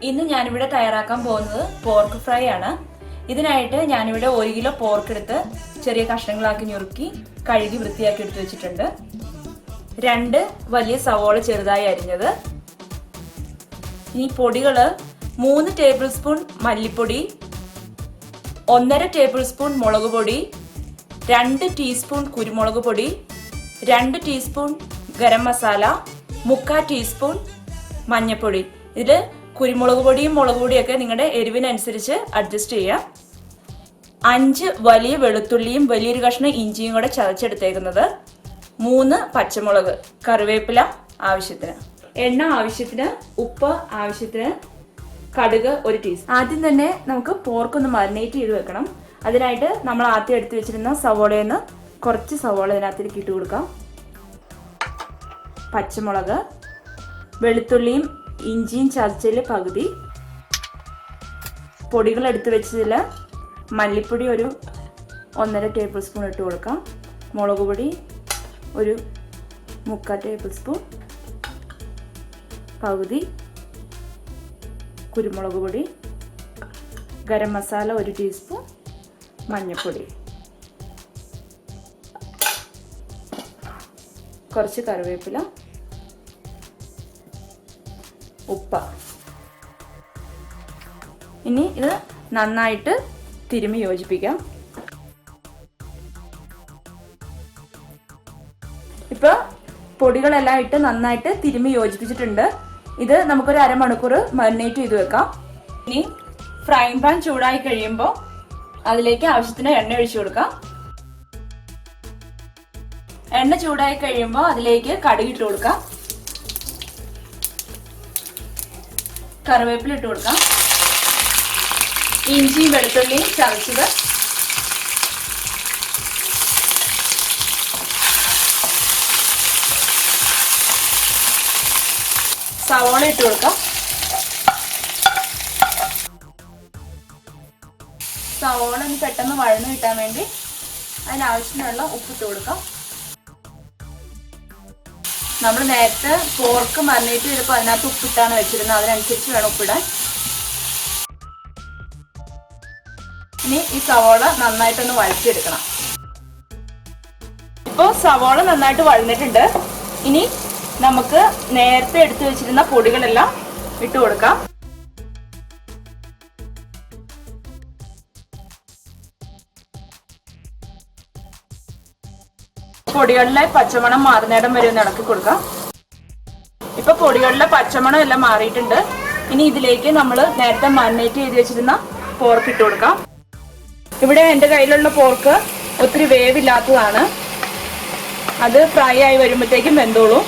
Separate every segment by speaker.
Speaker 1: ഇന്ന് ഞാനിവിടെ തയ്യാറാക്കാൻ പോകുന്നത് പോർക്ക് ഫ്രൈ ആണ്. ഇതിനായിട്ട് ഞാനിവിടെ 1 കിലോ പോർക്ക് എടുത്ത് ചെറിയ കഷ്ണങ്ങളാക്കി ഞുറുക്കി കഴുകി വൃത്തിയാക്കി എടുത്തു വെച്ചിട്ടുണ്ട്. 2 വലിയ സവോള ചെറുതായി അരിഞ്ഞത്. ഈ പൊടികള് 3 ടേബിൾ സ്പൂൺ മല്ലിപ്പൊടി, 1.5 ടേബിൾ സ്പൂൺ മുളക് പൊടി, 2 ടീസ്പൂൺ കുരുമുളക് പൊടി, 2 ടീസ്പൂൺ ഗരം മസാല, 3/4 ടീസ്പൂൺ മഞ്ഞൾപ്പൊടി. ഇതിൽ കുരുമുളക് പൊടിയും മുളക് പൊടിയൊക്കെ നിങ്ങളുടെ എരിവിനനുസരിച്ച് അഡ്ജസ്റ്റ് ചെയ്യാം. 5 വലിയ വെളുത്തുള്ളിയും വലിയൊരു കഷ്ണം ഇഞ്ചിയും കൂടെ ചതച്ചെടുത്തേക്കുന്നത്, 3 പച്ചമുളക്, കറിവേപ്പില ആവശ്യത്തിന്, എണ്ണ ആവശ്യത്തിന്, ഉപ്പ് ആവശ്യത്തിന്, കടുക് 1 ടീസ്പൂൺ. ആദ്യം തന്നെ നമുക്ക് പോർക്ക് ഒന്ന് മാരിനേറ്റ് ചെയ്ത് വെക്കണം. അതിനായിട്ട് നമ്മൾ ആദ്യം എടുത്തു വെച്ചിരുന്ന സവോളയിൽ നിന്ന് കുറച്ച് സവോള ഇതിനകത്തേക്ക് ഇട്ട് കൊടുക്കാം. പച്ചമുളക്, വെളുത്തുള്ളിയും ഇഞ്ചിയും ചതച്ചതിൽ പകുതി, പൊടികൾ എടുത്തു വെച്ചതിൽ മല്ലിപ്പൊടി ഒരു 1.5 ടേബിൾ സ്പൂൺ ഇട്ട് കൊടുക്കാം. മുളക് പൊടി ഒരു 3/4 ടേബിൾ സ്പൂൺ, പകുതി കുരുമുളക് പൊടി, ഗരം മസാല 1 ടീസ്പൂൺ, മഞ്ഞൾപ്പൊടി, കുറച്ച് കറിവേപ്പില, ഉപ്പ്. ഇനി ഇത് നന്നായിട്ട് തിരുമ്മി യോജിപ്പിക്കാം. ഇപ്പൊ പൊടികളെല്ലാം ഇട്ട് നന്നായിട്ട് തിരുമ്മി യോജിപ്പിച്ചിട്ടുണ്ട്. ഇത് നമുക്കൊരു അരമണിക്കൂർ മാരിനേറ്റ് ചെയ്ത് വെക്കാം. ഇനി ഫ്രൈങ് പാൻ ചൂടായി കഴിയുമ്പോൾ അതിലേക്ക് ആവശ്യത്തിന് എണ്ണ ഒഴിച്ചു കൊടുക്കാം. എണ്ണ ചൂടായി കഴിയുമ്പോൾ അതിലേക്ക് കടുക് ഇട്ട് കൊടുക്കാം, കറിവേപ്പില ഇട്ട് കൊടുക്കാം, ഇഞ്ചിയും വെളുത്തുള്ളിയും ചതച്ചത്, സവോള ഇട്ട് കൊടുക്കാം. സവോള ഒന്ന് പെട്ടെന്ന് വഴന്നു കിട്ടാൻ വേണ്ടി അതിനാവശ്യത്തിനുള്ള ഉപ്പിട്ട് കൊടുക്കാം. നമ്മൾ നേരത്തെ പോർക്ക് മാരിനേറ്റ് ചെയ്തപ്പോൾ അതിനകത്ത് ഉപ്പിട്ടാണ് വെച്ചിരുന്നത്, അതിനനുസരിച്ച് വേണം ഉപ്പിടാൻ. ഇനി ഈ സവോള നന്നായിട്ടൊന്ന് വഴറ്റിയെടുക്കണം. ഇപ്പോൾ സവോള നന്നായിട്ട് വഴന്നിട്ടുണ്ട്. ഇനി നമുക്ക് നേരത്തെ എടുത്തു വെച്ചിരുന്ന പൊടികളെല്ലാം ഇട്ട് കൊടുക്കാം. പൊടികളിലെ പച്ചമണം മാറുന്നിടം വരെ ഒന്ന് ഇളക്കി കൊടുക്കാം. ഇപ്പൊ പൊടികളിലെ പച്ചമണം എല്ലാം മാറിയിട്ടുണ്ട്. ഇനി ഇതിലേക്ക് നമ്മൾ നേരത്തെ മാരിനേറ്റ് ചെയ്ത് വെച്ചിരുന്ന പോർക്ക് ഇട്ട് കൊടുക്കാം. ഇവിടെ എൻ്റെ കയ്യിലുള്ള പോർക്ക് ഒത്തിരി വേവില്ലാത്തതാണ്, അത് ഫ്രൈ ആയി വരുമ്പോഴത്തേക്കും വെന്തോളും.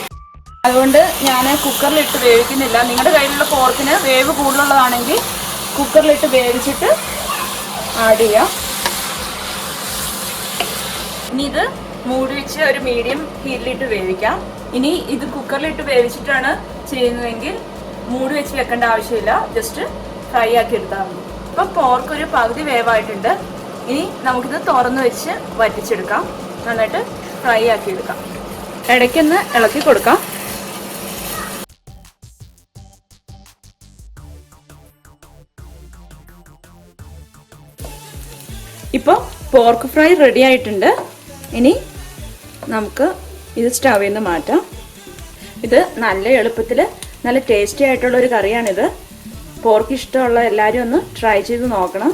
Speaker 1: അതുകൊണ്ട് ഞാൻ കുക്കറിലിട്ട് വേവിക്കുന്നില്ല. നിങ്ങളുടെ കയ്യിലുള്ള പോർക്കിന് വേവ് കൂടുതലുള്ളതാണെങ്കിൽ കുക്കറിലിട്ട് വേവിച്ചിട്ട് ആഡ് ചെയ്യാം. ഇനി ഇത് മൂടി വെച്ച് ഒരു മീഡിയം ഹീറ്റിലിട്ട് വേവിക്കാം. ഇനി ഇത് കുക്കറിലിട്ട് വേവിച്ചിട്ടാണ് ചെയ്യുന്നതെങ്കിൽ മൂടി വെച്ച് വെക്കേണ്ട ആവശ്യമില്ല, ജസ്റ്റ് ഫ്രൈ ആക്കി എടുത്താൽ മതി. ഇപ്പം പോർക്ക് ഒരു പകുതി വേവായിട്ടുണ്ട്. ഇനി നമുക്കിത് തുറന്ന് വെച്ച് വറ്റിച്ചെടുക്കാം, നന്നായിട്ട് ഫ്രൈ ആക്കി എടുക്കാം. ഇടയ്ക്കൊന്ന് ഇളക്കി കൊടുക്കാം. ഇപ്പോൾ പോർക്ക് ഫ്രൈ റെഡി ആയിട്ടുണ്ട്. ഇനി നമുക്ക് ഇത് സ്റ്റവിൽ നിന്ന് മാറ്റാം. ഇത് നല്ല എളുപ്പത്തിൽ നല്ല ടേസ്റ്റി ആയിട്ടുള്ള ഒരു കറിയാണിത്. പോർക്ക് ഇഷ്ടമുള്ള എല്ലാവരും ഒന്ന് ട്രൈ ചെയ്ത് നോക്കണം.